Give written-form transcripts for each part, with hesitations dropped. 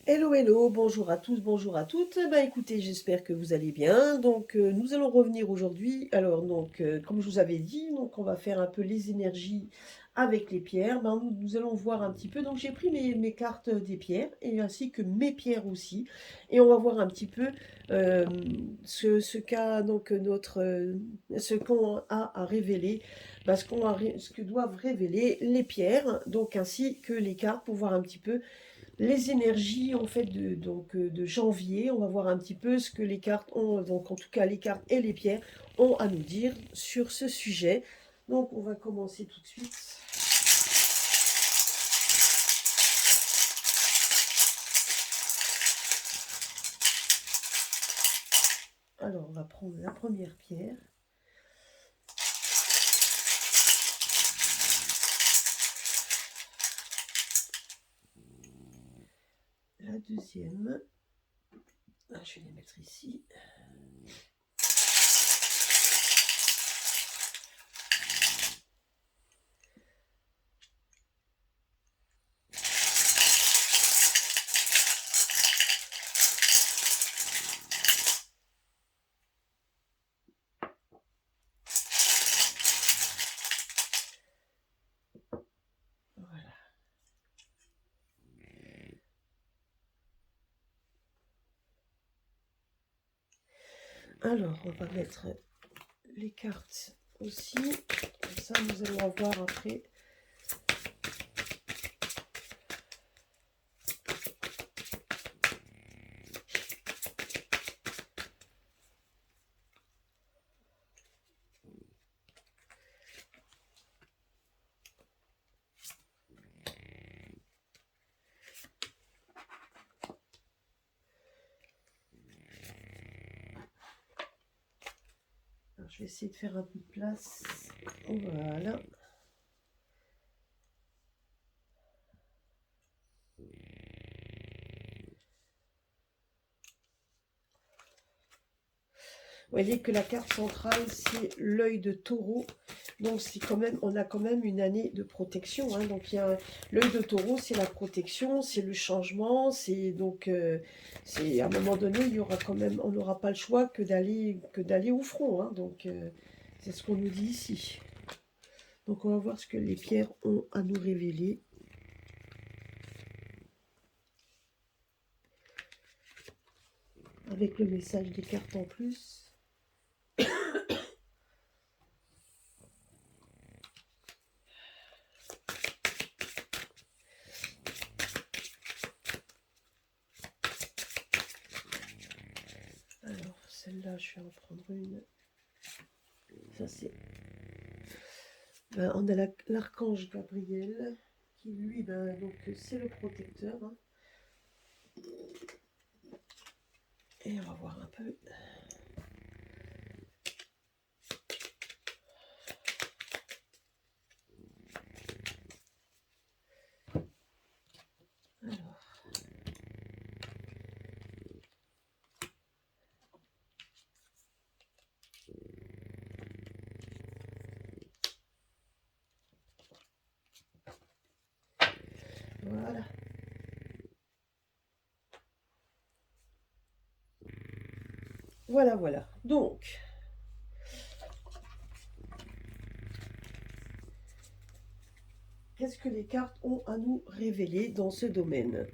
Hello, hello, bonjour à tous, bonjour à toutes. Bah écoutez, j'espère que vous allez bien. Donc nous allons revenir aujourd'hui. Alors comme je vous avais dit, donc on va faire un peu les énergies avec les pierres. Ben, nous allons voir un petit peu. Donc j'ai pris mes cartes des pierres et ainsi que mes pierres aussi. Et on va voir un petit peu euh, ce qu'a donc ce qu'on a à révéler, ce que doivent révéler les pierres, donc ainsi que les cartes pour voir un petit peu les énergies en fait de janvier. On va voir un petit peu ce que les cartes ont, donc en tout cas les cartes et les pierres ont à nous dire sur ce sujet. Donc on va commencer tout de suite. Alors on va prendre la première pierre. La deuxième. Ah, je vais les mettre ici. Voilà. Alors on va mettre les cartes aussi. Comme ça nous allons voir après. Alors, je vais essayer de faire un peu de place. Voilà. Vous voyez que la carte centrale, c'est l'œil de taureau. Donc, c'est quand même, on a quand même une année de protection. Hein. Donc, l'œil de taureau, c'est la protection, c'est le changement. C'est donc, c'est à un moment donné, il y aura quand même, on n'aura pas le choix que d'aller au front. Hein. Donc, c'est ce qu'on nous dit ici. Donc, on va voir ce que les pierres ont à nous révéler. Avec le message des cartes en plus. Alors, celle-là, je vais en prendre une. Ça, c'est... on a l'archange Gabriel, qui lui, donc, c'est le protecteur. Hein. Et on va voir un peu. Alors, voilà. Voilà, voilà. Donc, qu'est-ce que les cartes ont à nous révéler dans ce domaine?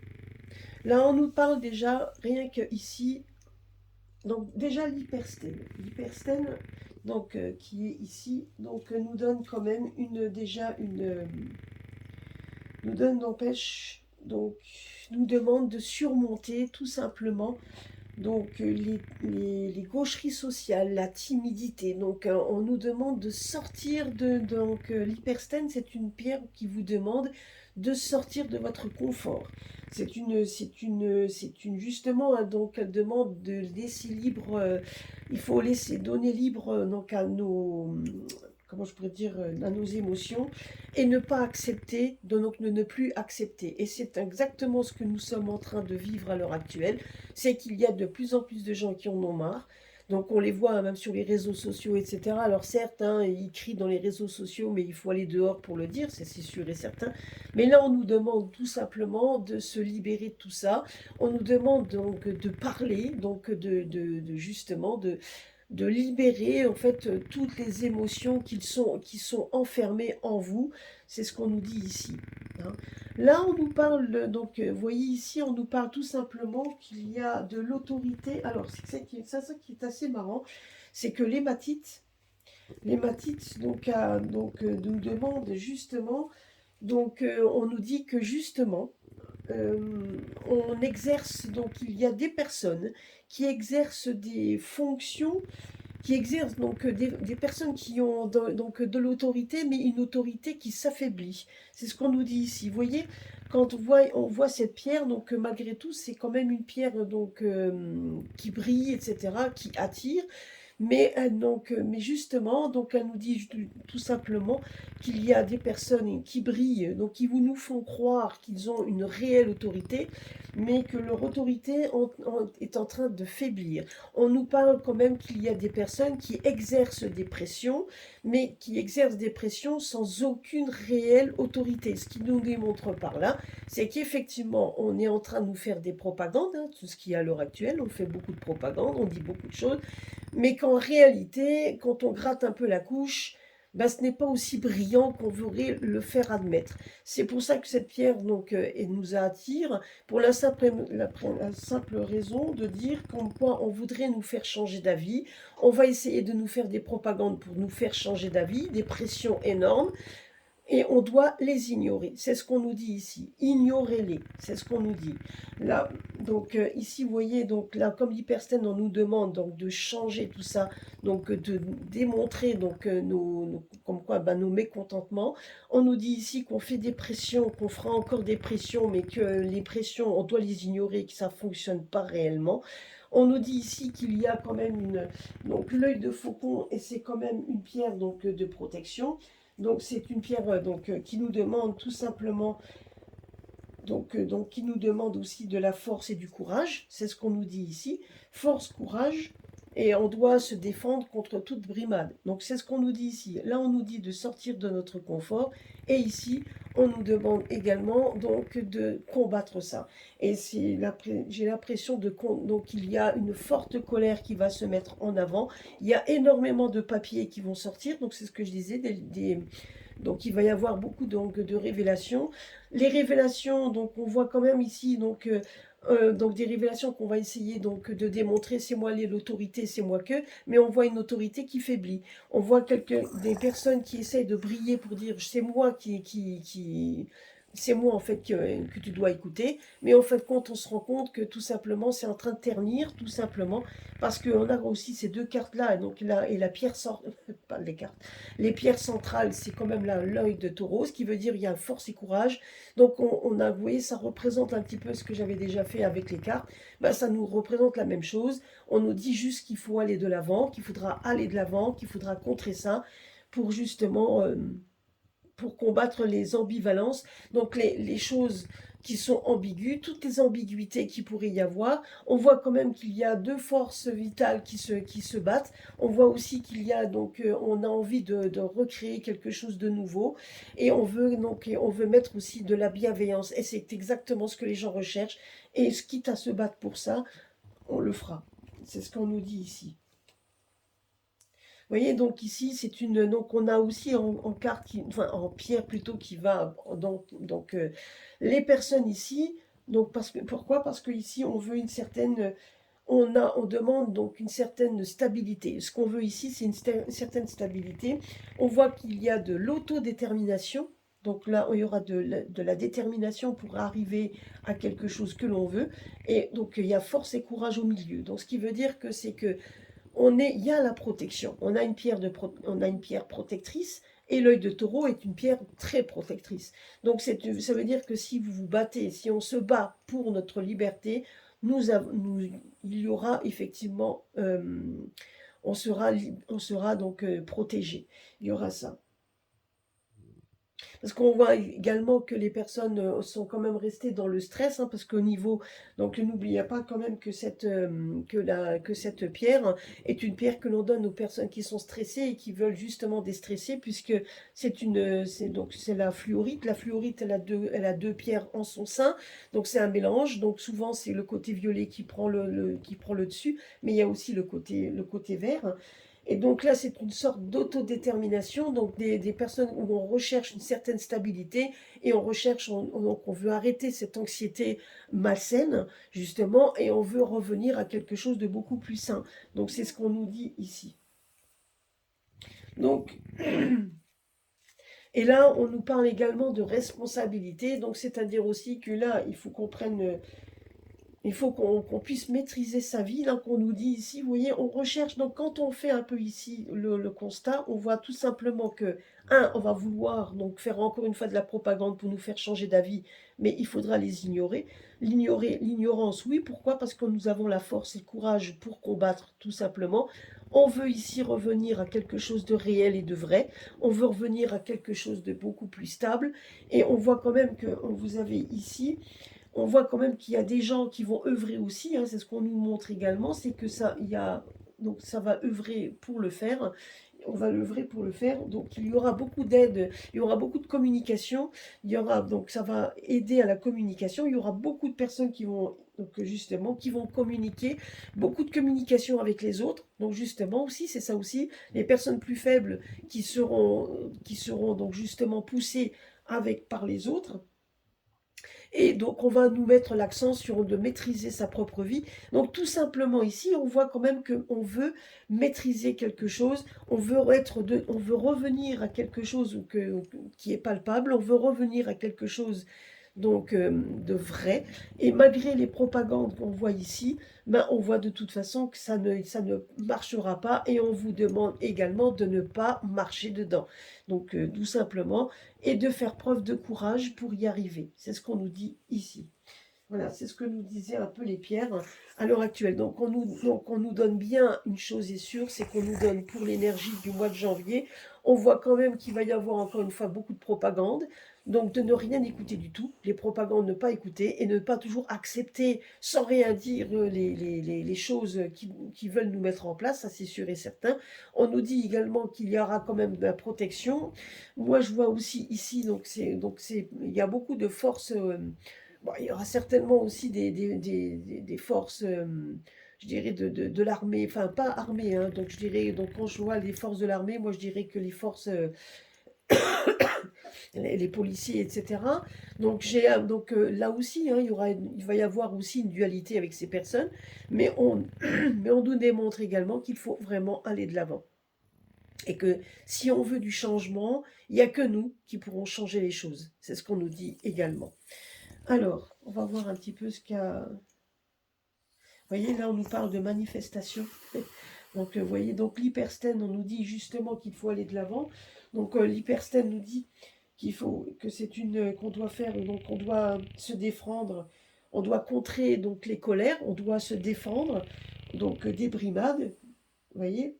Là, on nous parle déjà, rien que ici, donc déjà l'hyperstène. L'hyperstène, donc, qui est ici, donc, nous donne quand même nous donne, n'empêche, donc, nous demande de surmonter tout simplement donc les gaucheries sociales, la timidité. Donc on nous demande de sortir de... Donc l'hyperstène, c'est une pierre qui vous demande de sortir de votre confort. Justement, hein, donc elle demande de laisser libre, il faut laisser donner libre donc à nos, comment je pourrais dire, à nos émotions et ne pas accepter, donc ne plus accepter. Et c'est exactement ce que nous sommes en train de vivre à l'heure actuelle, c'est qu'il y a de plus en plus de gens qui en ont marre. Donc on les voit hein, même sur les réseaux sociaux, etc. Alors certes, hein, ils crient dans les réseaux sociaux, mais il faut aller dehors pour le dire, c'est sûr et certain. Mais là, on nous demande tout simplement de se libérer de tout ça. On nous demande donc de parler, donc justement de libérer en fait toutes les émotions qui sont enfermées en vous. C'est ce qu'on nous dit ici, hein. Là, on nous parle, donc, vous voyez ici, on nous parle tout simplement qu'il y a de l'autorité. Alors, c'est ça qui est assez marrant, c'est que les matites donc, nous demandent justement, donc, on nous dit que justement, on exerce, donc il y a des personnes qui exercent des fonctions qui exercent donc des personnes qui ont donc de l'autorité, mais une autorité qui s'affaiblit. C'est ce qu'on nous dit ici. Vous voyez, quand on voit cette pierre, donc malgré tout, c'est quand même une pierre donc qui brille, etc., qui attire. Mais, mais justement, donc elle nous dit tout simplement qu'il y a des personnes qui brillent, donc qui nous font croire qu'ils ont une réelle autorité, mais que leur autorité est en train de faiblir. On nous parle quand même qu'il y a des personnes qui exercent des pressions, mais qui exercent des pressions sans aucune réelle autorité. Ce qui nous démontre par là, c'est qu'effectivement, on est en train de nous faire des propagandes, hein, tout ce qui est à l'heure actuelle, on fait beaucoup de propagande, on dit beaucoup de choses, mais qu'en réalité, quand on gratte un peu la couche, ben, ce n'est pas aussi brillant qu'on voudrait le faire admettre. C'est pour ça que cette pierre donc, elle nous attire, pour la simple raison de dire qu'en quoi on voudrait nous faire changer d'avis. On va essayer de nous faire des propagandes pour nous faire changer d'avis, des pressions énormes. Et on doit les ignorer. C'est ce qu'on nous dit ici. Ignorez-les. C'est ce qu'on nous dit. Là, donc ici, vous voyez, donc là, comme l'hyperstène, on nous demande donc de changer tout ça, donc de démontrer donc comme quoi, ben, nos mécontentements. On nous dit ici qu'on fait des pressions, qu'on fera encore des pressions, mais que les pressions, on doit les ignorer, que ça ne fonctionne pas réellement. On nous dit ici qu'il y a quand même donc l'œil de faucon, et c'est quand même une pierre donc de protection. Donc c'est une pierre qui nous demande tout simplement, qui nous demande aussi de la force et du courage. C'est ce qu'on nous dit ici. Force, courage, et on doit se défendre contre toute brimade. Donc c'est ce qu'on nous dit ici. Là, on nous dit de sortir de notre confort, et ici, on nous demande également donc de combattre ça. Et j'ai l'impression donc qu'il y a une forte colère qui va se mettre en avant. Il y a énormément de papiers qui vont sortir. Donc c'est ce que je disais, donc il va y avoir beaucoup donc, de révélations. Les révélations, donc on voit quand même ici donc des révélations qu'on va essayer donc de démontrer, c'est moi l'autorité, c'est moi que, mais on voit une autorité qui faiblit. On voit des personnes qui essayent de briller pour dire c'est moi c'est moi en fait que tu dois écouter, mais en fait quand on se rend compte que tout simplement c'est en train de ternir, tout simplement, parce qu'on a aussi ces deux cartes là, donc là, et la pierre sort, pas les cartes, les pierres centrales, c'est quand même là l'œil de taureau, ce qui veut dire il y a force et courage. Donc on a, vous voyez, ça représente un petit peu ce que j'avais déjà fait avec les cartes. Ben, ça nous représente la même chose. On nous dit juste qu'il faut aller de l'avant, qu'il faudra aller de l'avant, qu'il faudra contrer ça pour justement pour combattre les ambivalences, donc les choses qui sont ambiguës, toutes les ambiguïtés qui pourrait y avoir. On voit quand même qu'il y a deux forces vitales qui se battent. On voit aussi qu'il y a donc on a envie de recréer quelque chose de nouveau, et on veut mettre aussi de la bienveillance, et c'est exactement ce que les gens recherchent, et quitte à se battre pour ça, on le fera. C'est ce qu'on nous dit ici. Vous voyez, donc ici, donc on a aussi en carte, enfin en pierre plutôt, qui va, donc les personnes ici, donc pourquoi? Parce que ici, on veut une certaine, on demande donc une certaine stabilité. Ce qu'on veut ici, c'est une certaine stabilité. On voit qu'il y a de l'autodétermination. Donc là, il y aura de la détermination pour arriver à quelque chose que l'on veut. Et donc, il y a force et courage au milieu. Donc, ce qui veut dire que c'est que il y a la protection. On a une pierre protectrice, et l'œil de taureau est une pierre très protectrice. Donc ça veut dire que si vous vous battez, si on se bat pour notre liberté, il y aura effectivement, on sera donc protégé. Il y aura ça. Parce qu'on voit également que les personnes sont quand même restées dans le stress, hein, parce qu'au niveau, donc n'oubliez pas quand même que que cette pierre est une pierre que l'on donne aux personnes qui sont stressées et qui veulent justement déstresser, puisque c'est la fluorite. La fluorite, elle a deux pierres en son sein, donc c'est un mélange. Donc souvent c'est le côté violet qui prend qui prend le dessus, mais il y a aussi le côté vert. Et donc là, c'est une sorte d'autodétermination, donc des personnes où on recherche une certaine stabilité et on recherche, donc on veut arrêter cette anxiété malsaine, justement, et on veut revenir à quelque chose de beaucoup plus sain. Donc c'est ce qu'on nous dit ici. Donc, et là, on nous parle également de responsabilité, donc c'est-à-dire aussi que là, il faut qu'on prenne il faut qu'on puisse maîtriser sa vie, là, qu'on nous dit ici, vous voyez, on recherche, donc quand on fait un peu ici le constat, on voit tout simplement que, un, on va vouloir donc faire encore une fois de la propagande pour nous faire changer d'avis, mais il faudra les ignorer. L'ignorance, oui, pourquoi? Parce que nous avons la force et le courage pour combattre, tout simplement. On veut ici revenir à quelque chose de réel et de vrai, on veut revenir à quelque chose de beaucoup plus stable, et on voit quand même que vous avez ici on voit quand même qu'il y a des gens qui vont œuvrer aussi, hein, c'est ce qu'on nous montre également, c'est que donc ça va œuvrer pour le faire, on va œuvrer pour le faire, donc il y aura beaucoup d'aide, il y aura beaucoup de communication, donc ça va aider à la communication, il y aura beaucoup de personnes qui vont, donc justement, qui vont communiquer, beaucoup de communication avec les autres, donc justement aussi, c'est ça aussi, les personnes plus faibles qui seront donc justement poussées par les autres, et donc, on va nous mettre l'accent sur de maîtriser sa propre vie. Donc, tout simplement ici, on voit quand même qu'on veut maîtriser quelque chose, on veut revenir à quelque chose qui est palpable, on veut revenir à quelque chose donc de vrai. Et malgré les propagandes qu'on voit ici, ben, on voit de toute façon que ça ne marchera pas et on vous demande également de ne pas marcher dedans. Donc tout simplement, et de faire preuve de courage pour y arriver. C'est ce qu'on nous dit ici. Voilà, c'est ce que nous disaient un peu les pierres à l'heure actuelle. Donc on nous donne bien une chose est sûre, c'est qu'on nous donne pour l'énergie du mois de janvier. On voit quand même qu'il va y avoir encore une fois beaucoup de propagande. Donc de ne rien écouter du tout, les propagandes ne pas écouter et ne pas toujours accepter sans rien dire les choses qui veulent nous mettre en place, ça c'est sûr et certain. On nous dit également qu'il y aura quand même de la protection. Moi je vois aussi ici, il y a beaucoup de forces. Bon, il y aura certainement aussi des forces, je dirais, de l'armée, enfin pas armée, hein, donc je dirais, donc quand je vois les forces de l'armée, moi je dirais que les forces, les policiers, etc. Donc, là aussi, hein, il va y avoir aussi une dualité avec ces personnes, mais mais on nous démontre également qu'il faut vraiment aller de l'avant. Et que si on veut du changement, il n'y a que nous qui pourrons changer les choses. C'est ce qu'on nous dit également. Alors, on va voir un petit peu ce qu'a... Vous voyez, là, on nous parle de manifestation. Donc, vous voyez, donc l'hyperstène, on nous dit justement qu'il faut aller de l'avant. Donc, l'hyperstène nous dit qu'on doit faire, donc on doit se défendre, on doit contrer donc les colères, on doit se défendre, donc des brimades, vous voyez.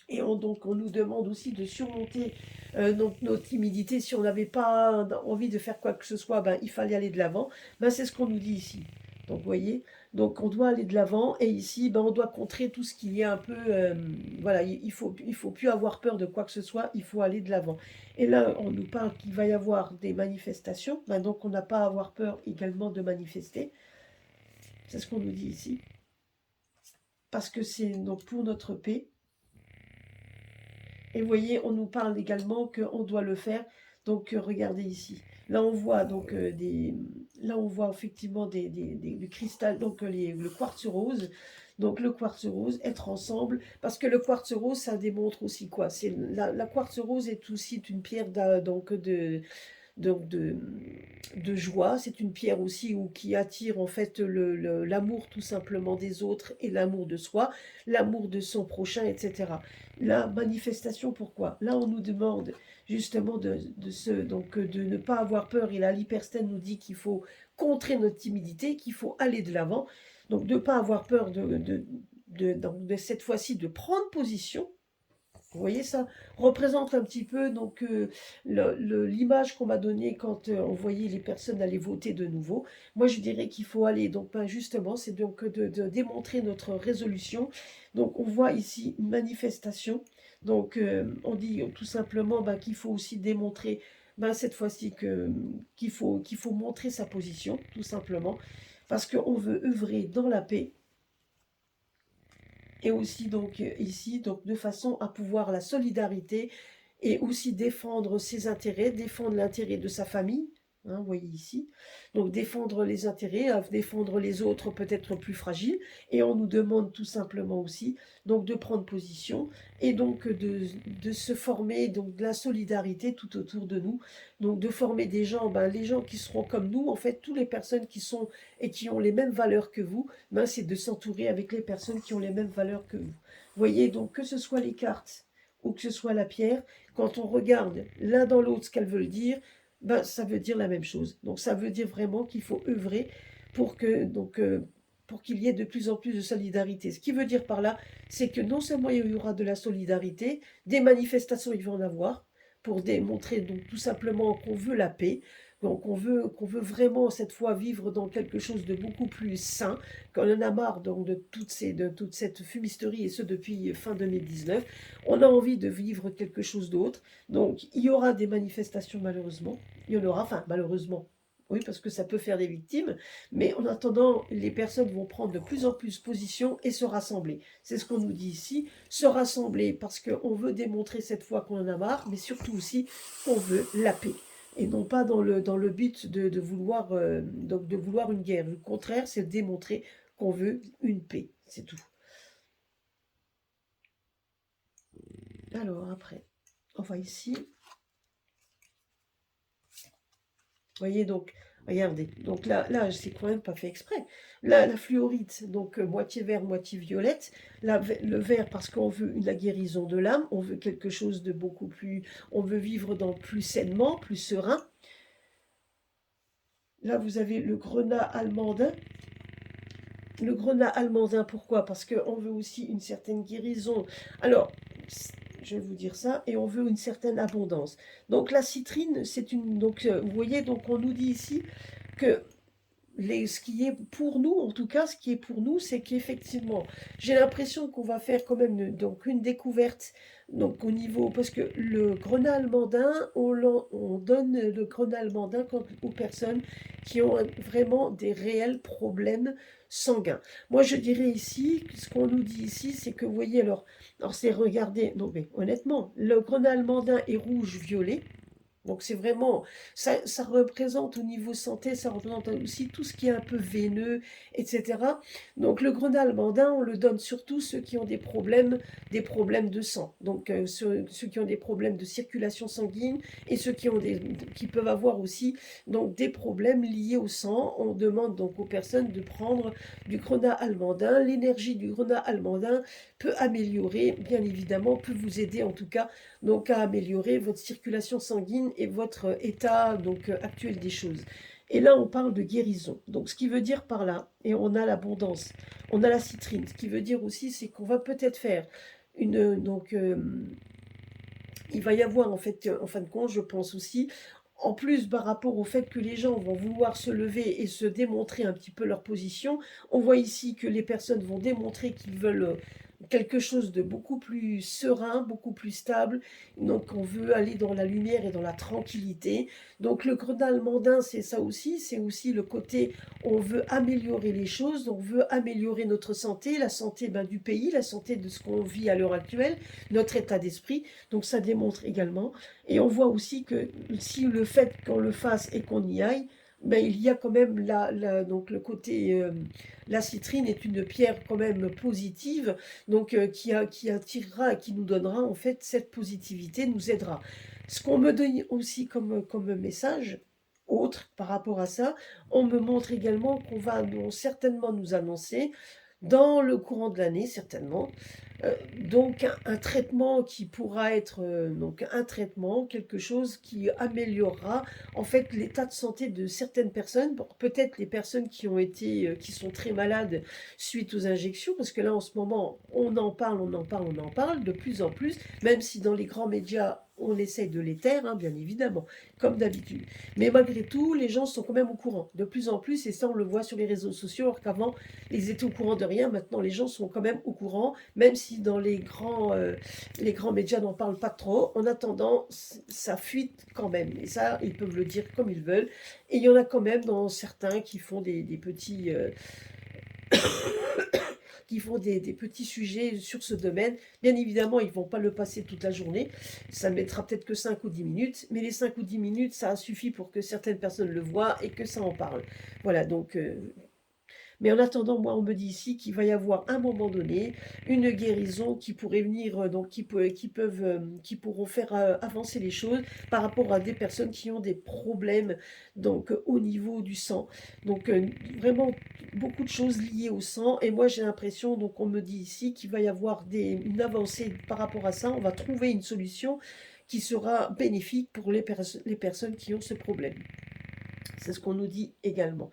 Et donc, on nous demande aussi de surmonter donc notre timidité. Si on n'avait pas envie de faire quoi que ce soit, ben, il fallait aller de l'avant. Ben, c'est ce qu'on nous dit ici. Donc, vous voyez, donc on doit aller de l'avant. Et ici, ben, on doit contrer tout ce qu'il y a un peu... voilà, il faut plus avoir peur de quoi que ce soit. Il faut aller de l'avant. Et là, on nous parle qu'il va y avoir des manifestations. Ben, donc, on n'a pas à avoir peur également de manifester. C'est ce qu'on nous dit ici. Parce que c'est donc pour notre paix. Et vous voyez, on nous parle également qu'on doit le faire. Donc, regardez ici. Là, on voit donc là, on voit effectivement du cristal, donc le quartz rose. Donc, le quartz rose, être ensemble. Parce que le quartz rose, ça démontre aussi quoi? La quartz rose est aussi une pierre donc de joie. C'est une pierre aussi qui attire en fait l'amour tout simplement des autres et l'amour de soi, l'amour de son prochain, etc. La manifestation, pourquoi? Là, on nous demande justement de ne pas avoir peur. Et là, l'hyperstène nous dit qu'il faut contrer notre timidité, qu'il faut aller de l'avant. Donc, de ne pas avoir peur donc, de cette fois-ci de prendre position. Vous voyez, ça représente un petit peu donc l'image qu'on m'a donnée quand on voyait les personnes aller voter de nouveau. Moi, je dirais qu'il faut aller, donc ben, justement, c'est donc de démontrer notre résolution. Donc, on voit ici une manifestation. Donc, on dit tout simplement ben, qu'il faut aussi démontrer, ben, cette fois-ci, qu'il faut montrer sa position, tout simplement, parce qu'on veut œuvrer dans la paix et aussi donc ici, donc de façon à pouvoir la solidarité et aussi défendre ses intérêts, défendre l'intérêt de sa famille, hein, vous voyez ici, donc défendre les intérêts, défendre les autres peut-être plus fragiles, et on nous demande tout simplement aussi donc de prendre position et donc de se former donc de la solidarité tout autour de nous, donc de former des gens, ben, les gens qui seront comme nous, en fait, toutes les personnes qui sont et qui ont les mêmes valeurs que vous, ben, c'est de s'entourer avec les personnes qui ont les mêmes valeurs que vous. Vous voyez, donc que ce soit les cartes ou que ce soit la pierre, quand on regarde l'un dans l'autre ce qu'elles veulent dire, ben, ça veut dire la même chose. Donc ça veut dire vraiment qu'il faut œuvrer pour que pour qu'il y ait de plus en plus de solidarité. Ce qui veut dire par là, c'est que non seulement il y aura de la solidarité, des manifestations il va en avoir pour démontrer donc tout simplement qu'on veut la paix, donc qu'on veut vraiment cette fois vivre dans quelque chose de beaucoup plus sain, qu'on en a marre donc de toute cette fumisterie, et ce depuis fin 2019. On a envie de vivre quelque chose d'autre. Donc il y aura des manifestations malheureusement. Il y en aura, enfin malheureusement. Oui, parce que ça peut faire des victimes, mais en attendant, les personnes vont prendre de plus en plus position et se rassembler. C'est ce qu'on nous dit ici, se rassembler parce qu'on veut démontrer cette fois qu'on en a marre, mais surtout aussi qu'on veut la paix et non pas dans le but de vouloir, donc de vouloir une guerre. Le contraire, c'est de démontrer qu'on veut une paix, c'est tout. Alors après, on va ici. Vous voyez donc, regardez, donc là c'est quand même pas fait exprès. Là, la fluorite, donc moitié vert, moitié violette. Là, le vert parce qu'on veut la guérison de l'âme, on veut quelque chose de beaucoup plus, on veut vivre dans plus sainement, plus serein. Là, vous avez le grenat allemandin. Le grenat allemandin, pourquoi? Parce qu'on veut aussi une certaine guérison. Alors, je vais vous dire ça, et on veut une certaine abondance. Donc la citrine, c'est une... Donc vous voyez, donc on nous dit ici que ce qui est pour nous, en tout cas, ce qui est pour nous, c'est qu'effectivement, j'ai l'impression qu'on va faire quand même donc une découverte, donc au niveau, parce que le grenat allemandin, on donne le grenat allemandin aux personnes qui ont vraiment des réels problèmes sanguins. Moi, je dirais ici, ce qu'on nous dit ici, c'est que, vous voyez, alors c'est regarder, non mais honnêtement, le grenat allemandin est rouge-violet. Donc c'est vraiment, ça représente au niveau santé, ça représente aussi tout ce qui est un peu veineux, etc. Donc le grenat allemandin, on le donne surtout ceux qui ont des problèmes de sang. Donc ceux qui ont des problèmes de circulation sanguine et ceux qui peuvent avoir aussi donc des problèmes liés au sang. On demande donc aux personnes de prendre du grenat allemandin. L'énergie du grenat allemandin peut améliorer, bien évidemment, peut vous aider en tout cas donc à améliorer votre circulation sanguine et votre état donc actuel des choses. Et là, on parle de guérison. Donc, ce qui veut dire par là, et on a l'abondance, on a la citrine. Ce qui veut dire aussi, c'est qu'on va peut-être faire donc, il va y avoir en fait, en fin de compte, je pense aussi, en plus par rapport au fait que les gens vont vouloir se lever et se démontrer un petit peu leur position, on voit ici que les personnes vont démontrer qu'ils veulent quelque chose de beaucoup plus serein, beaucoup plus stable. Donc on veut aller dans la lumière et dans la tranquillité. Donc le grenat allemandin, c'est ça aussi, c'est aussi le côté, on veut améliorer les choses, on veut améliorer notre santé, la santé du pays, la santé de ce qu'on vit à l'heure actuelle, notre état d'esprit. Donc ça démontre également. Et on voit aussi que si le fait qu'on le fasse et qu'on y aille, il y a quand même donc le côté, la citrine est une pierre quand même positive, donc qui attirera, qui nous donnera en fait cette positivité, nous aidera. Ce qu'on me donne aussi comme message, autre par rapport à ça, on me montre également qu'on va certainement nous annoncer, dans le courant de l'année certainement, Donc un traitement qui pourra être, donc un traitement, quelque chose qui améliorera en fait l'état de santé de certaines personnes. Bon, peut-être les personnes qui ont été, qui sont très malades suite aux injections, parce que là en ce moment on en parle, on en parle, on en parle de plus en plus, même si dans les grands médias on essaye de les taire, hein, bien évidemment, comme d'habitude. Mais malgré tout, les gens sont quand même au courant, de plus en plus, et ça on le voit sur les réseaux sociaux, alors qu'avant ils étaient au courant de rien. Maintenant les gens sont quand même au courant, même si dans les grands médias n'en parlent pas trop. En attendant, ça fuite quand même. Et ça, ils peuvent le dire comme ils veulent. Et il y en a quand même dans certains qui font des petits, qui font des petits sujets sur ce domaine. Bien évidemment, ils ne vont pas le passer toute la journée. Ça mettra peut-être que 5 ou 10 minutes. Mais les 5 ou 10 minutes, ça suffit pour que certaines personnes le voient et que ça en parle. Voilà, donc mais en attendant, moi, on me dit ici qu'il va y avoir un moment donné une guérison qui pourrait venir, donc qui pourront faire avancer les choses par rapport à des personnes qui ont des problèmes donc au niveau du sang. Donc vraiment beaucoup de choses liées au sang. Et moi, j'ai l'impression, donc on me dit ici qu'il va y avoir une avancée par rapport à ça. On va trouver une solution qui sera bénéfique pour les personnes qui ont ce problème. C'est ce qu'on nous dit également.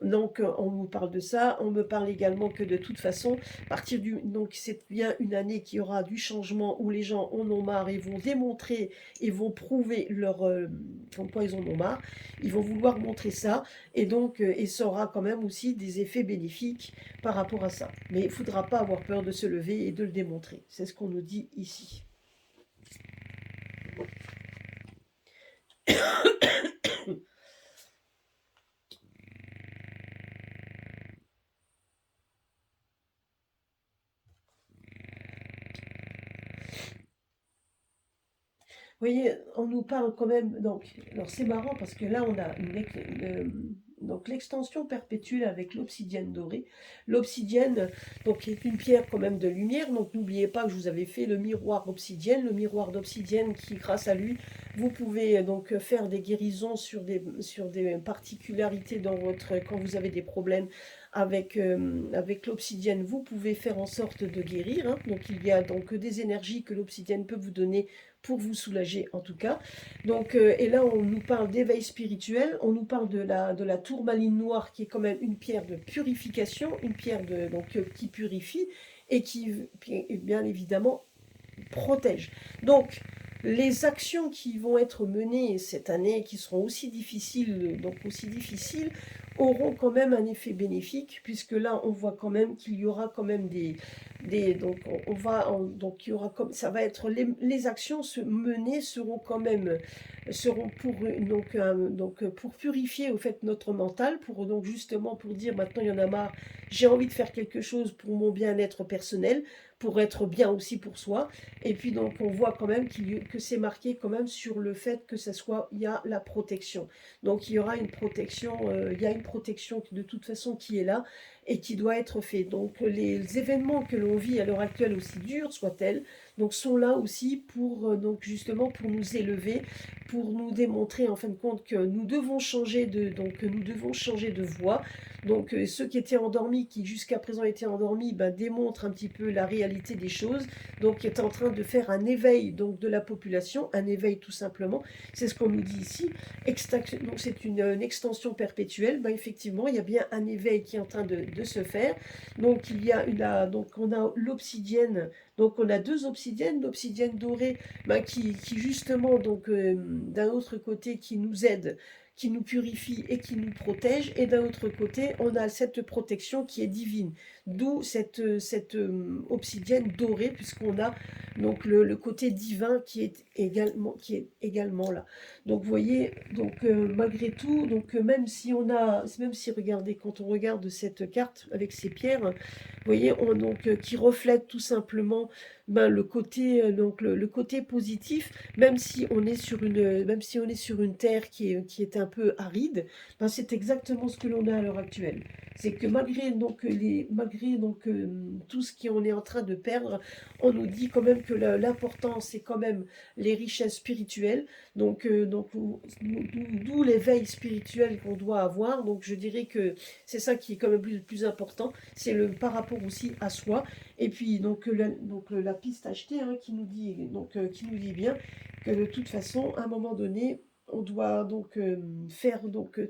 Donc, on nous parle de ça. On me parle également que de toute façon, à partir du... Donc, c'est bien une année qui aura du changement où les gens en ont marre et vont démontrer et vont prouver leur... comme quoi ils en ont marre. Ils vont vouloir montrer ça. Et donc, et ça aura quand même aussi des effets bénéfiques par rapport à ça. Mais il ne faudra pas avoir peur de se lever et de le démontrer. C'est ce qu'on nous dit ici. Vous voyez, on nous parle quand même, donc, alors c'est marrant parce que là on a donc l'extension perpétuelle avec l'obsidienne dorée. L'obsidienne, donc, est une pierre quand même de lumière, donc n'oubliez pas que je vous avais fait le miroir obsidienne, le miroir d'obsidienne qui, grâce à lui, vous pouvez donc faire des guérisons sur des particularités dans votre, quand vous avez des problèmes avec l'obsidienne, vous pouvez faire en sorte de guérir, hein. Donc il y a donc des énergies que l'obsidienne peut vous donner pour vous soulager en tout cas. Donc, et là, on nous parle d'éveil spirituel, on nous parle de la tourmaline noire qui est quand même une pierre de purification, une pierre donc, qui purifie et qui, bien évidemment, protège. Donc, les actions qui vont être menées cette année, qui seront aussi difficiles, auront quand même un effet bénéfique, puisque là, on voit quand même qu'il y aura quand même donc donc il y aura comme ça va être les actions menées seront quand même seront pour donc pour purifier au fait notre mental, pour donc justement pour dire maintenant il y en a marre, j'ai envie de faire quelque chose pour mon bien-être personnel, pour être bien aussi pour soi. Et puis donc on voit quand même que c'est marqué quand même sur le fait que ça soit, il y a la protection. Donc il y aura une protection, il y a une protection de toute façon qui est là et qui doit être faite. Donc les événements que l'on vit à l'heure actuelle, aussi durs soient-elles, donc sont là aussi pour donc justement pour nous élever, pour nous démontrer en fin de compte que nous devons changer de voie. Donc ceux qui étaient endormis, qui jusqu'à présent étaient endormis, ben, démontrent un petit peu la réalité des choses. Donc qui est en train de faire un éveil donc de la population, un éveil tout simplement. C'est ce qu'on nous dit ici. Donc c'est une extension perpétuelle. Ben, effectivement, il y a bien un éveil qui est en train de se faire. Donc il y a donc on a l'obsidienne. Donc on a deux obsidiennes, l'obsidienne dorée ben, qui justement donc d'un autre côté qui nous aide, qui nous purifie et qui nous protège, et d'un autre côté on a cette protection qui est divine, d'où cette obsidienne dorée, puisqu'on a donc le côté divin qui est également là. Donc vous voyez, donc malgré tout, donc même si regardez, quand on regarde cette carte avec ces pierres, vous voyez, qui reflète tout simplement ben, le côté le côté positif, même si on est sur une terre qui est un un peu aride, ben, c'est exactement ce que l'on a à l'heure actuelle. C'est que malgré tout ce qu'on est en train de perdre, on nous dit quand même que l'important, c'est quand même les richesses spirituelles, d'où l'éveil spirituel qu'on doit avoir. Donc je dirais que c'est ça qui est quand même plus important, c'est le par rapport aussi à soi. Et puis la piste achetée, hein, qui nous dit bien que de toute façon, à un moment donné, on doit faire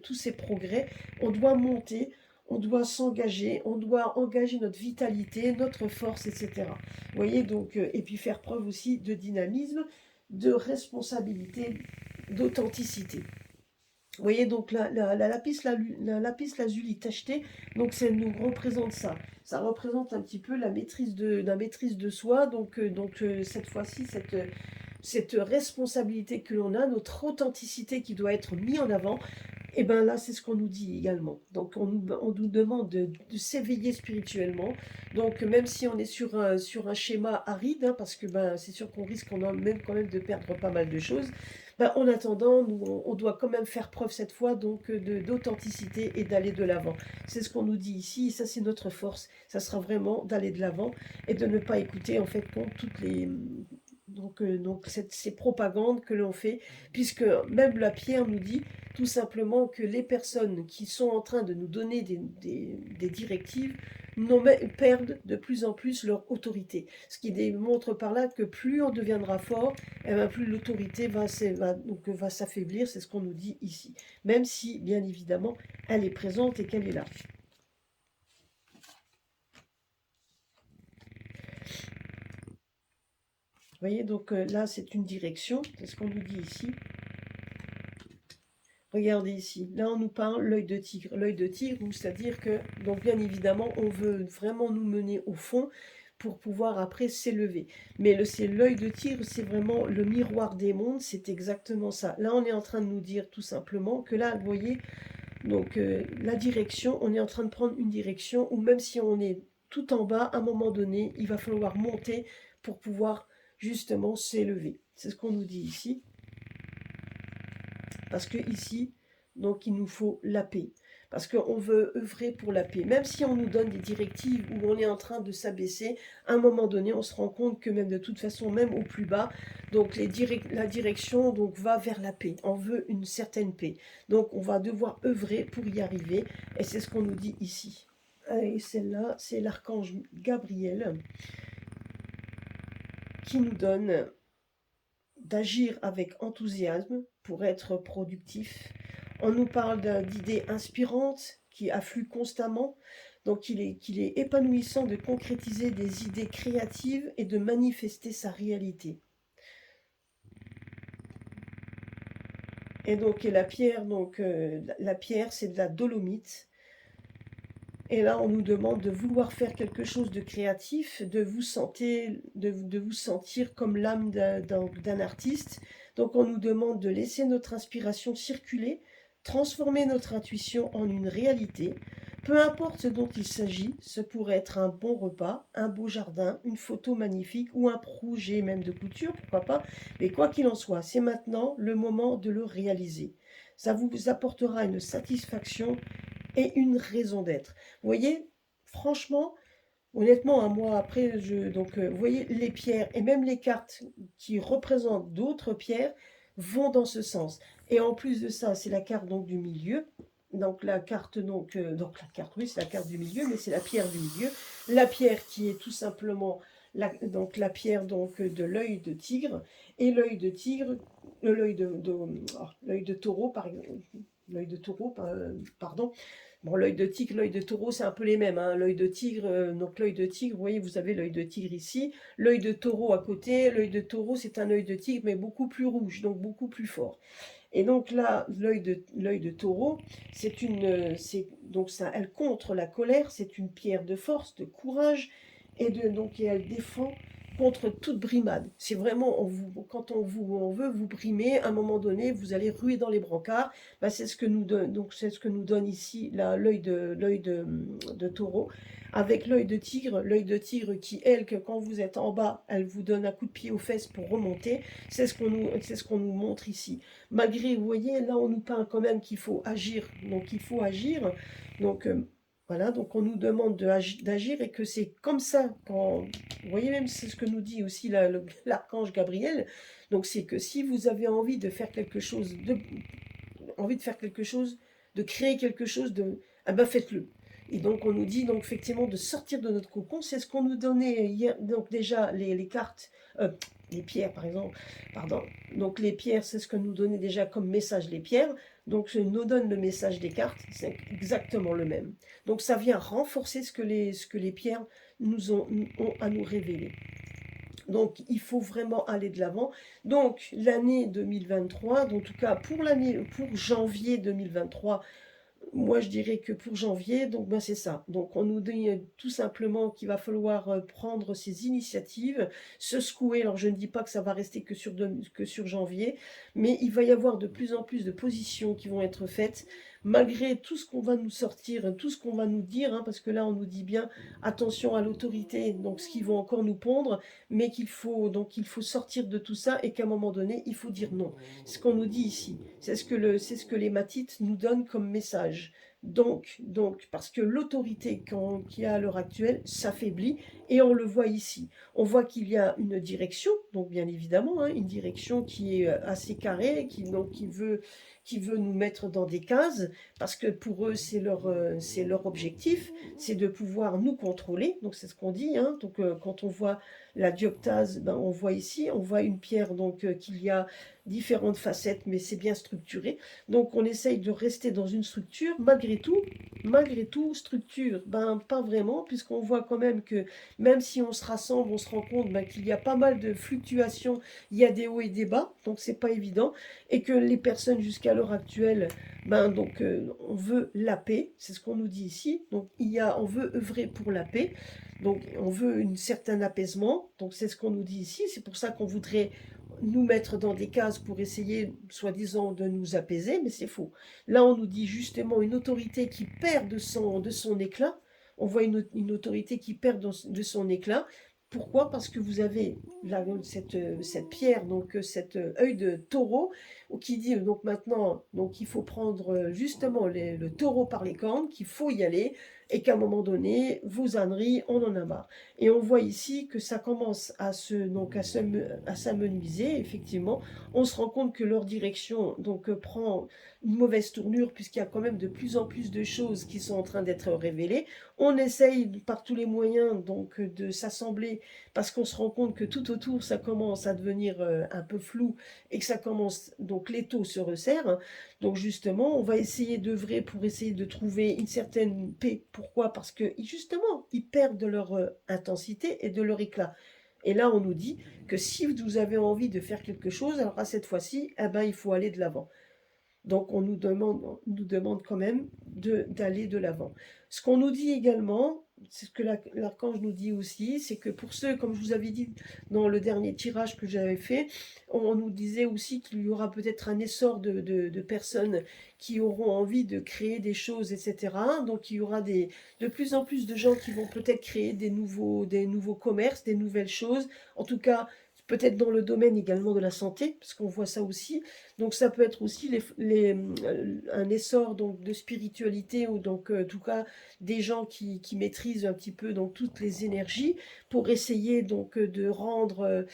tous ces progrès, on doit monter, on doit s'engager, on doit engager notre vitalité, notre force, etc. Vous voyez, et puis faire preuve aussi de dynamisme, de responsabilité, d'authenticité. Vous voyez, donc la lapis lazuli tacheté, donc ça nous représente ça. Ça représente un petit peu la maîtrise de soi, cette fois-ci, cette responsabilité que l'on a, notre authenticité qui doit être mise en avant, et bien là, c'est ce qu'on nous dit également. Donc on nous demande de s'éveiller spirituellement. Donc même si on est sur un schéma aride, hein, parce que ben, c'est sûr qu'on risque quand même de perdre pas mal de choses, ben, en attendant, on doit quand même faire preuve cette fois d'authenticité et d'aller de l'avant. C'est ce qu'on nous dit ici, et ça c'est notre force. Ça sera vraiment d'aller de l'avant et de ne pas écouter en fait compte toutes les ces propagandes que l'on fait, puisque même la pierre nous dit tout simplement que les personnes qui sont en train de nous donner des directives perdent de plus en plus leur autorité. Ce qui démontre par là que plus on deviendra fort, eh ben, plus l'autorité va s'affaiblir, c'est ce qu'on nous dit ici. Même si, bien évidemment, elle est présente et qu'elle est là. Vous voyez, là, c'est une direction, c'est ce qu'on nous dit ici. Regardez ici, là on nous parle l'œil de tigre. L'œil de tigre, c'est-à-dire que, donc bien évidemment, on veut vraiment nous mener au fond pour pouvoir après s'élever. Mais c'est l'œil de tigre, c'est vraiment le miroir des mondes, c'est exactement ça. Là on est en train de nous dire tout simplement que là, vous voyez, la direction, on est en train de prendre une direction où même si on est tout en bas, à un moment donné, il va falloir monter pour pouvoir justement s'élever. C'est ce qu'on nous dit ici. Parce que ici, donc il nous faut la paix. Parce qu'on veut œuvrer pour la paix. Même si on nous donne des directives où on est en train de s'abaisser, à un moment donné, on se rend compte que même de toute façon, même au plus bas, la direction va vers la paix. On veut une certaine paix. Donc on va devoir œuvrer pour y arriver. Et c'est ce qu'on nous dit ici. Et celle-là, c'est l'archange Gabriel qui nous donne d'agir avec enthousiasme pour être productif. On nous parle d'idées inspirantes qui affluent constamment, donc qu'il est épanouissant de concrétiser des idées créatives et de manifester sa réalité. Et la pierre, c'est de la dolomite. Et là, on nous demande de vouloir faire quelque chose de créatif, de vous sentir comme l'âme d'un artiste. Donc, on nous demande de laisser notre inspiration circuler, transformer notre intuition en une réalité. Peu importe ce dont il s'agit, ce pourrait être un bon repas, un beau jardin, une photo magnifique ou un projet même de couture, pourquoi pas. Mais quoi qu'il en soit, c'est maintenant le moment de le réaliser. Ça vous apportera une satisfaction et une raison d'être. Vous voyez, franchement, honnêtement, un mois après, vous voyez, les pierres et même les cartes qui représentent d'autres pierres vont dans ce sens. Et en plus de ça, c'est la carte donc du milieu. Donc la carte, la carte, oui, c'est la carte du milieu, mais c'est la pierre du milieu. La pierre qui est tout simplement la pierre de l'œil de tigre. Et l'œil de tigre, l'œil de taureau, par exemple. L'œil de taureau, pardon. Bon, l'œil de tigre, l'œil de taureau, c'est un peu les mêmes. Hein. L'œil de tigre, l'œil de tigre, vous voyez, vous avez l'œil de tigre ici. L'œil de taureau à côté. L'œil de taureau, c'est un œil de tigre, mais beaucoup plus rouge, donc beaucoup plus fort. Et donc là, l'œil de taureau, elle contre la colère, c'est une pierre de force, de courage, et elle défend contre toute brimade. C'est vraiment, quand on veut vous brimer, à un moment donné, vous allez ruer dans les brancards. Bah, c'est ce que nous donne, donc c'est ce que nous donne ici l'œil de taureau, avec l'œil de tigre qui, elle, que quand vous êtes en bas, elle vous donne un coup de pied aux fesses pour remonter. C'est ce qu'on nous montre ici. Malgré, vous voyez, là, on nous peint quand même qu'il faut agir. Donc, il faut agir. Donc, voilà, donc on nous demande d'agir et que c'est comme ça, quand, vous voyez même, c'est ce que nous dit aussi l'archange Gabriel, donc c'est que si vous avez envie de faire quelque chose, de créer quelque chose, ah ben faites-le. Et donc on nous dit donc effectivement de sortir de notre cocon, c'est ce qu'on nous donnait hier, donc déjà les cartes, les pierres par exemple, pardon, donc les pierres c'est ce que nous donnait déjà comme message les pierres, donc ça nous donne le message des cartes, c'est exactement le même. Donc ça vient renforcer ce que les pierres ont à nous révéler. Donc, il faut vraiment aller de l'avant. Donc, l'année 2023, en tout cas pour janvier 2023, moi, je dirais que pour janvier, donc ben, c'est ça. Donc, on nous dit tout simplement qu'il va falloir prendre ces initiatives, se secouer. Alors, je ne dis pas que ça va rester que sur janvier, mais il va y avoir de plus en plus de positions qui vont être faites, malgré tout ce qu'on va nous sortir, tout ce qu'on va nous dire, hein, parce que là, on nous dit bien attention à l'autorité, donc ce qu'ils vont encore nous pondre, mais il faut sortir de tout ça et qu'à un moment donné, il faut dire non. Ce qu'on nous dit ici, c'est ce que les matites nous donnent comme message. Parce que l'autorité qu'il y a à l'heure actuelle s'affaiblit et on le voit ici. On voit qu'il y a une direction, donc bien évidemment, hein, une direction qui est assez carrée, qui veut nous mettre dans des cases, parce que pour eux, c'est leur objectif, c'est de pouvoir nous contrôler. Donc c'est ce qu'on dit. Hein. Donc quand on voit la dioptase, ben, on voit ici, on voit une pierre, donc qu'il y a différentes facettes, mais c'est bien structuré. Donc on essaye de rester dans une structure, malgré tout, structure, ben pas vraiment, puisqu'on voit quand même que même si on se rassemble, on se rend compte ben, qu'il y a pas mal de fluctuations, il y a des hauts et des bas, donc c'est pas évident, et que les personnes jusqu'à l'heure actuelle, ben donc on veut la paix, c'est ce qu'on nous dit ici, donc on veut œuvrer pour la paix, donc on veut un certain apaisement, donc c'est ce qu'on nous dit ici, c'est pour ça qu'on voudrait nous mettre dans des cases pour essayer, soi-disant, de nous apaiser, mais c'est faux. Là, on nous dit justement une autorité qui perd de son éclat. On voit une autorité qui perd de son éclat. Pourquoi? Parce que vous avez là, cette pierre, donc cet œil de taureau, qui dit donc maintenant donc il faut prendre justement le taureau par les cornes, qu'il faut y aller, et qu'à un moment donné, vos âneries, on en a marre. Et on voit ici que ça commence à s'amenuiser, effectivement. On se rend compte que leur direction donc, prend une mauvaise tournure, puisqu'il y a quand même de plus en plus de choses qui sont en train d'être révélées. On essaye par tous les moyens donc, de s'assembler, parce qu'on se rend compte que tout autour, ça commence à devenir un peu flou, et que ça commence, donc l'étau se resserre. Hein. Donc justement, on va essayer d'œuvrer pour essayer de trouver une certaine paix. Pourquoi? Parce que justement, ils perdent de leur intensité et de leur éclat. Et là, on nous dit que si vous avez envie de faire quelque chose, alors à cette fois-ci, eh ben, il faut aller de l'avant. Donc on nous demande quand même d'aller de l'avant. Ce qu'on nous dit également, c'est ce que l'archange nous dit aussi, c'est que pour ceux, comme je vous avais dit dans le dernier tirage que j'avais fait, on nous disait aussi qu'il y aura peut-être un essor de personnes qui auront envie de créer des choses, etc. Donc il y aura de plus en plus de gens qui vont peut-être créer des nouveaux commerces, des nouvelles choses. En tout cas, peut-être dans le domaine également de la santé, parce qu'on voit ça aussi. Donc ça peut être aussi un essor donc, de spiritualité, ou donc en tout cas des gens qui maîtrisent un petit peu donc, toutes les énergies, pour essayer donc de rendre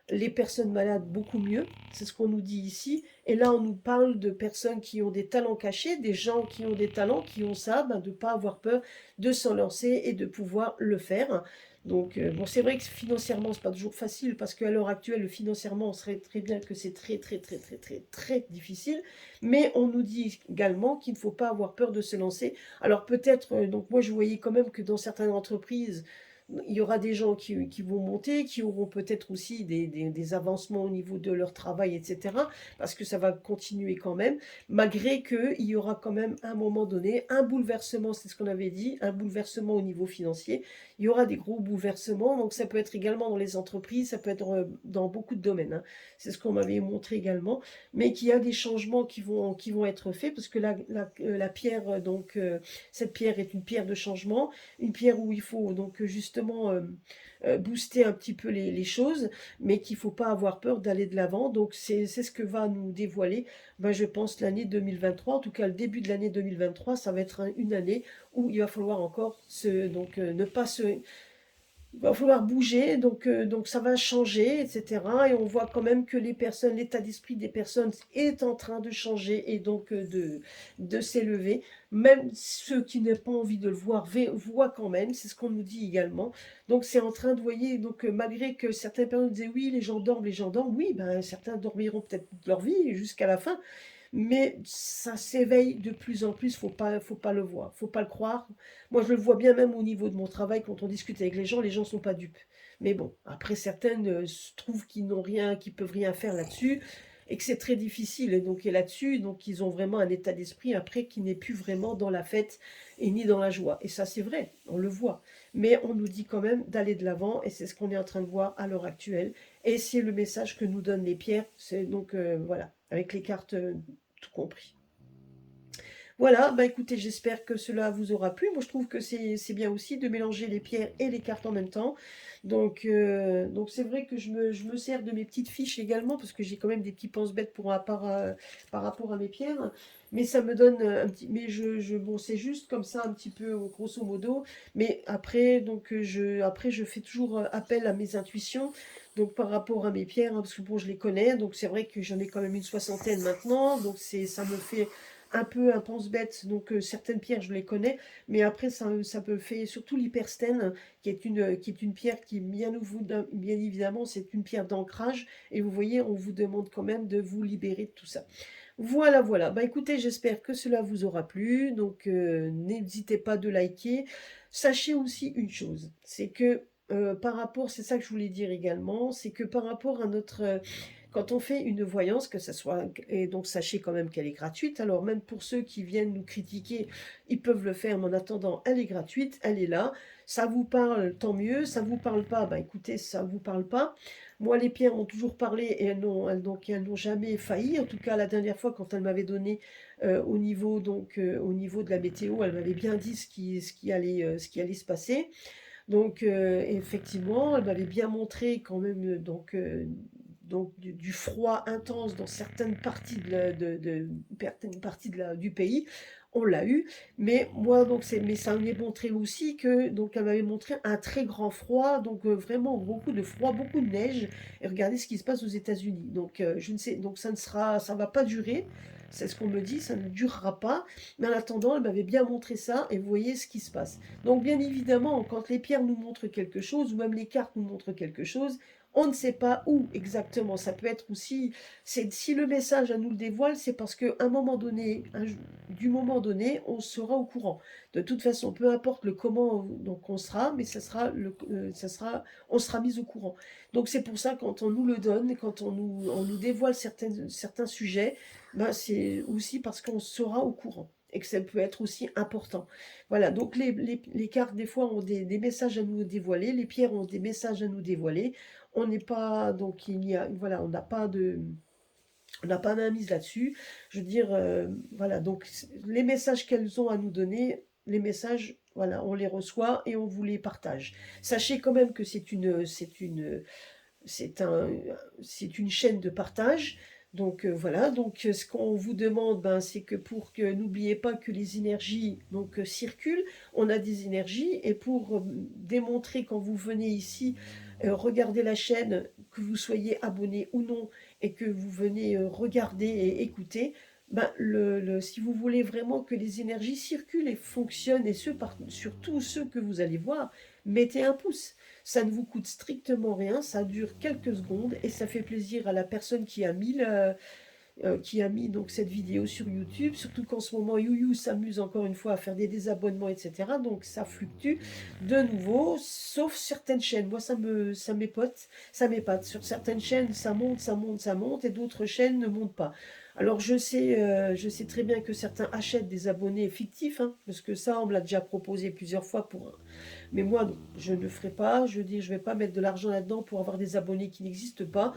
les personnes malades beaucoup mieux. C'est ce qu'on nous dit ici. Et là, on nous parle de personnes qui ont des talents cachés, des gens qui ont des talents, qui ont ça, ben, de ne pas avoir peur de s'en lancer et de pouvoir le faire. Donc, bon, c'est vrai que financièrement, c'est pas toujours facile, parce qu'à l'heure actuelle, le financièrement, on serait très bien que c'est très, très, très, très, très, très difficile. Mais on nous dit également qu'il ne faut pas avoir peur de se lancer. Alors, peut-être, donc moi, je voyais quand même que dans certaines entreprises, Il y aura des gens qui vont monter, qui auront peut-être aussi des avancements au niveau de leur travail, etc. Parce que ça va continuer quand même, malgré qu'il y aura quand même à un moment donné un bouleversement, c'est ce qu'on avait dit, un bouleversement au niveau financier. Il y aura des gros bouleversements, donc ça peut être également dans les entreprises, ça peut être dans beaucoup de domaines, hein. C'est ce qu'on m'avait montré également, mais qu'il y a des changements qui vont être faits, parce que la pierre, cette pierre est une pierre de changement, une pierre où il faut donc justement booster un petit peu les choses, mais qu'il ne faut pas avoir peur d'aller de l'avant. Donc c'est ce que va nous dévoiler, ben, je pense, l'année 2023, en tout cas le début de l'année 2023, ça va être une année où il va falloir encore ne pas se il va falloir bouger, donc ça va changer, etc. Et on voit quand même que les personnes, l'état d'esprit des personnes est en train de changer et donc de s'élever. Même ceux qui n'ont pas envie de le voir, voient quand même, c'est ce qu'on nous dit également. Donc c'est en train de, voyez, donc malgré que certaines personnes disaient oui, les gens dorment, oui, ben certains dormiront peut-être toute leur vie jusqu'à la fin, mais ça s'éveille de plus en plus, faut pas le voir, faut pas le croire. Moi, je le vois bien même au niveau de mon travail, quand on discute avec les gens sont pas dupes. Mais bon, après, certaines se trouvent qu'ils n'ont rien, qu'ils peuvent rien faire là-dessus, et que c'est très difficile. Et là-dessus, donc ils ont vraiment un état d'esprit après qui n'est plus vraiment dans la fête et ni dans la joie. Et ça, c'est vrai, on le voit. Mais on nous dit quand même d'aller de l'avant, et c'est ce qu'on est en train de voir à l'heure actuelle. Et c'est le message que nous donnent les pierres. C'est donc voilà, avec les cartes, tout compris. Voilà, bah écoutez, j'espère que cela vous aura plu. Moi, je trouve que c'est bien aussi de mélanger les pierres et les cartes en même temps. Donc c'est vrai que je me sers de mes petites fiches également, parce que j'ai quand même des petits pense-bêtes par rapport à mes pierres. Mais ça me donne un petit... Mais bon, c'est juste comme ça, un petit peu, grosso modo. Mais après, après, je fais toujours appel à mes intuitions. Donc par rapport à mes pierres, hein, parce que bon, je les connais. Donc c'est vrai que j'en ai quand même une soixantaine maintenant. Donc ça me fait un peu un pense-bête, donc certaines pierres je les connais, mais après ça me fait surtout l'hyperstène, qui est une pierre qui, bien évidemment, c'est une pierre d'ancrage, et vous voyez, on vous demande quand même de vous libérer de tout ça. Voilà, voilà, bah écoutez, j'espère que cela vous aura plu, donc n'hésitez pas de liker. Sachez aussi une chose, c'est que c'est ça que je voulais dire également, c'est que par rapport à quand on fait une voyance, que ça soit, et donc sachez quand même qu'elle est gratuite, alors même pour ceux qui viennent nous critiquer, ils peuvent le faire, mais en attendant, elle est gratuite, elle est là, ça vous parle, tant mieux, ça vous parle pas, bah écoutez, ça vous parle pas. Moi, les pierres ont toujours parlé, et elles n'ont jamais failli, en tout cas la dernière fois quand elle m'avait donné au niveau de la météo, elle m'avait bien dit ce qui allait se passer. Donc, effectivement, elle m'avait bien montré quand même donc du froid intense dans certaines parties certaines parties du pays. On l'a eu, mais moi mais ça m'avait montré aussi que donc elle m'avait montré un très grand froid, donc vraiment beaucoup de froid, beaucoup de neige. Et regardez ce qui se passe aux États-Unis. Donc je ne sais, donc ça va pas durer. C'est ce qu'on me dit, ça ne durera pas. Mais en attendant, elle m'avait bien montré ça, et vous voyez ce qui se passe. Donc bien évidemment, quand les pierres nous montrent quelque chose, ou même les cartes nous montrent quelque chose, on ne sait pas où exactement. Ça peut être aussi, si le message nous le dévoile, c'est parce qu'à un moment donné, du moment donné, on sera au courant. De toute façon, peu importe le comment donc on sera, mais on sera mis au courant. Donc c'est pour ça, quand on nous le donne, quand on nous dévoile certains sujets, ben, c'est aussi parce qu'on sera au courant et que ça peut être aussi important. Voilà, donc les cartes, des fois, ont des messages à nous dévoiler, les pierres ont des messages à nous dévoiler. On n'est pas, donc voilà, on n'a pas main mise là-dessus. Je veux dire, voilà, donc les messages qu'elles ont à nous donner, les messages, voilà, on les reçoit et on vous les partage. Sachez quand même que c'est un, c'est une chaîne de partage. Donc voilà, donc ce qu'on vous demande, ben, c'est que pour que n'oubliez pas que les énergies circulent, on a des énergies, et pour démontrer quand vous venez ici, regardez la chaîne, que vous soyez abonné ou non, et que vous venez regarder et écouter, ben, si vous voulez vraiment que les énergies circulent et fonctionnent, et surtout ceux que vous allez voir, mettez un pouce. Ça ne vous coûte strictement rien, ça dure quelques secondes, et ça fait plaisir à la personne qui a mis qui a mis donc cette vidéo sur YouTube, surtout qu'en ce moment YouYou s'amuse encore une fois à faire des désabonnements, etc. Donc ça fluctue de nouveau, sauf certaines chaînes. Moi ça m'épate, sur certaines chaînes ça monte, ça monte, ça monte, et d'autres chaînes ne montent pas. Alors je sais très bien que certains achètent des abonnés fictifs, hein, parce que ça on me l'a déjà proposé plusieurs fois pour... Mais moi non, je ne le ferai pas, je dis je vais pas mettre de l'argent là-dedans pour avoir des abonnés qui n'existent pas.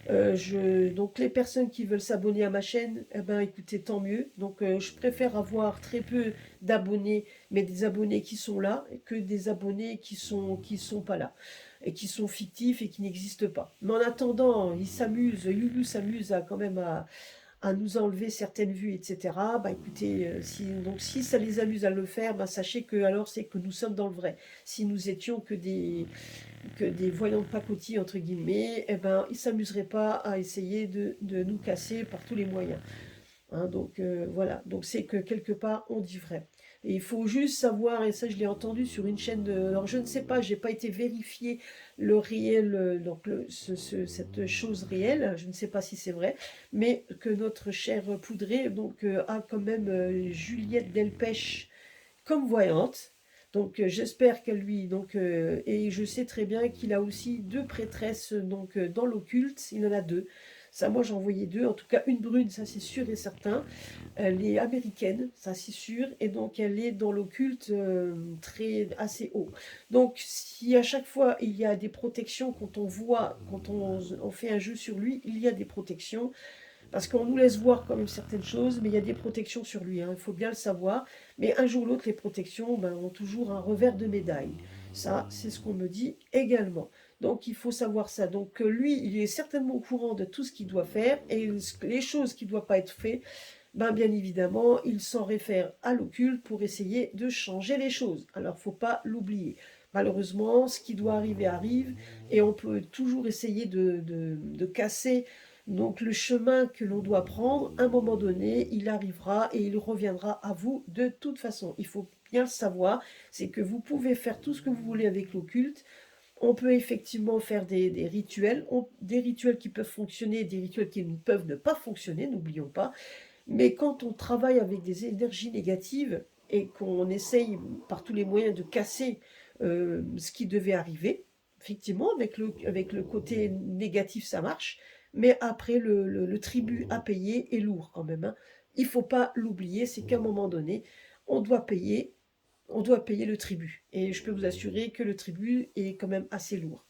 Donc les personnes qui veulent s'abonner à ma chaîne, eh ben écoutez, tant mieux. Donc je préfère avoir très peu d'abonnés, mais des abonnés qui sont là, que des abonnés qui sont pas là, et qui sont fictifs et qui n'existent pas. Mais en attendant, ils s'amusent, Youlou s'amuse à quand même à nous enlever certaines vues, etc. Bah écoutez, si ça les amuse à le faire, bah sachez que alors c'est que nous sommes dans le vrai. Si nous étions que des voyants de pacotille, entre guillemets, eh ben, ils ne s'amuseraient pas à essayer de nous casser par tous les moyens. Hein, donc voilà, donc c'est que quelque part on dit vrai. Et il faut juste savoir, et ça je l'ai entendu sur une chaîne de... Alors je ne sais pas, j'ai pas été vérifier le réel, donc cette chose réelle, je ne sais pas si c'est vrai, mais que notre cher Poudré donc, a quand même Juliette Delpech comme voyante. Donc j'espère qu'elle lui... Donc, et je sais très bien qu'il a aussi deux prêtresses donc, dans l'occulte, il en a deux. Ça, moi j'en voyais deux, en tout cas une brune, ça c'est sûr et certain. Elle est américaine, ça c'est sûr, et donc elle est dans l'occulte assez haut. Donc si à chaque fois il y a des protections, quand on voit, quand on fait un jeu sur lui, il y a des protections, parce qu'on nous laisse voir quand même certaines choses, mais il y a des protections sur lui, hein, il faut bien le savoir. Mais un jour ou l'autre, les protections ben, ont toujours un revers de médaille. Ça, c'est ce qu'on me dit également. Donc il faut savoir ça. Donc lui, il est certainement au courant de tout ce qu'il doit faire, et les choses qui ne doivent pas être faites, ben, bien évidemment, il s'en réfère à l'occulte pour essayer de changer les choses. Alors, faut pas l'oublier. Malheureusement, ce qui doit arriver arrive, et on peut toujours essayer de casser donc le chemin que l'on doit prendre. À un moment donné, il arrivera et il reviendra à vous de toute façon. Il faut bien le savoir, c'est que vous pouvez faire tout ce que vous voulez avec l'occulte. On peut effectivement faire des rituels, des rituels qui peuvent fonctionner, des rituels qui ne peuvent ne pas fonctionner, n'oublions pas. Mais quand on travaille avec des énergies négatives et qu'on essaye par tous les moyens de casser ce qui devait arriver, effectivement, avec le côté négatif, ça marche, mais après, le tribut à payer est lourd quand même, hein. Il ne faut pas l'oublier, c'est qu'à un moment donné, on doit payer, on doit payer le tribut. Et je peux vous assurer que le tribut est quand même assez lourd.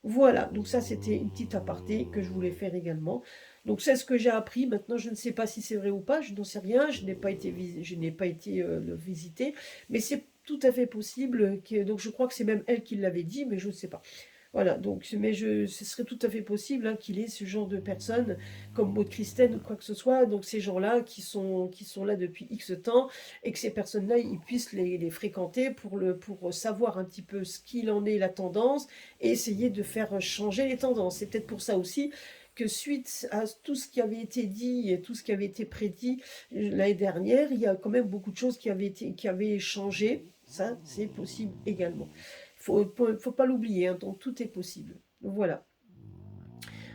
Voilà, donc ça c'était une petite aparté que je voulais faire également. Donc c'est ce que j'ai appris. Maintenant, je ne sais pas si c'est vrai ou pas, je n'en sais rien, je n'ai pas été, je n'ai pas été le visiter, mais c'est tout à fait possible. Donc je crois que c'est même elle qui l'avait dit, mais je ne sais pas. Voilà, donc, mais ce serait tout à fait possible hein, qu'il ait ce genre de personnes comme Maud Christine ou quoi que ce soit, donc ces gens-là qui sont là depuis X temps, et que ces personnes-là, ils puissent les fréquenter pour savoir un petit peu ce qu'il en est, la tendance, et essayer de faire changer les tendances. C'est peut-être pour ça aussi que suite à tout ce qui avait été dit et tout ce qui avait été prédit l'année dernière, il y a quand même beaucoup de choses qui avaient changé. Ça, c'est possible également. Faut pas l'oublier, hein, donc tout est possible. Voilà.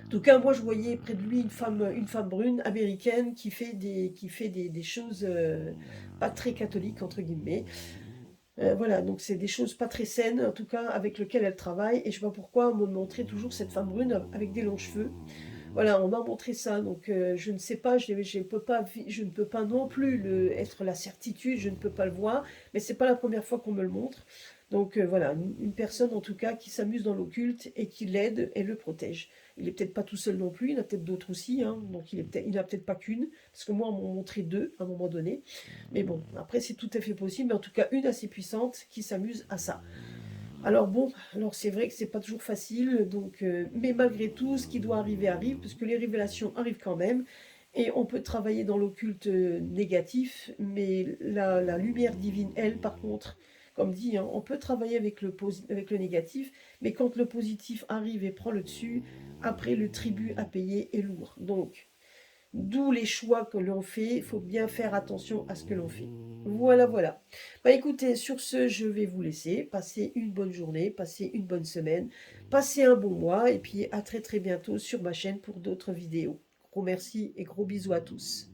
En tout cas, moi, je voyais près de lui une femme brune américaine qui fait des choses pas très catholiques, entre guillemets. Voilà, donc c'est des choses pas très saines, en tout cas, avec lesquelles elle travaille. Et je sais pas pourquoi on me montrait toujours cette femme brune avec des longs cheveux. Voilà, on m'a montré ça, donc je ne sais pas, je ne peux pas non plus être la certitude, je ne peux pas le voir, mais c'est pas la première fois qu'on me le montre. Donc voilà, une personne en tout cas qui s'amuse dans l'occulte et qui l'aide et le protège. Il est peut-être pas tout seul non plus, il y en a peut-être d'autres aussi, hein, donc il n'a peut-être pas qu'une, parce que moi on m'a montré deux à un moment donné. Mais bon, après c'est tout à fait possible, mais en tout cas une assez puissante qui s'amuse à ça. Alors bon, alors c'est vrai que c'est pas toujours facile, donc, mais malgré tout, ce qui doit arriver arrive, parce que les révélations arrivent quand même, et on peut travailler dans l'occulte négatif, mais la lumière divine, elle, par contre, comme dit, hein, on peut travailler avec avec le négatif, mais quand le positif arrive et prend le dessus, après le tribut à payer est lourd. Donc, d'où les choix que l'on fait, il faut bien faire attention à ce que l'on fait. Voilà, voilà. Bah écoutez, sur ce, je vais vous laisser. Passez une bonne journée, passez une bonne semaine, passez un bon mois, et puis à très très bientôt sur ma chaîne pour d'autres vidéos. Gros merci et gros bisous à tous.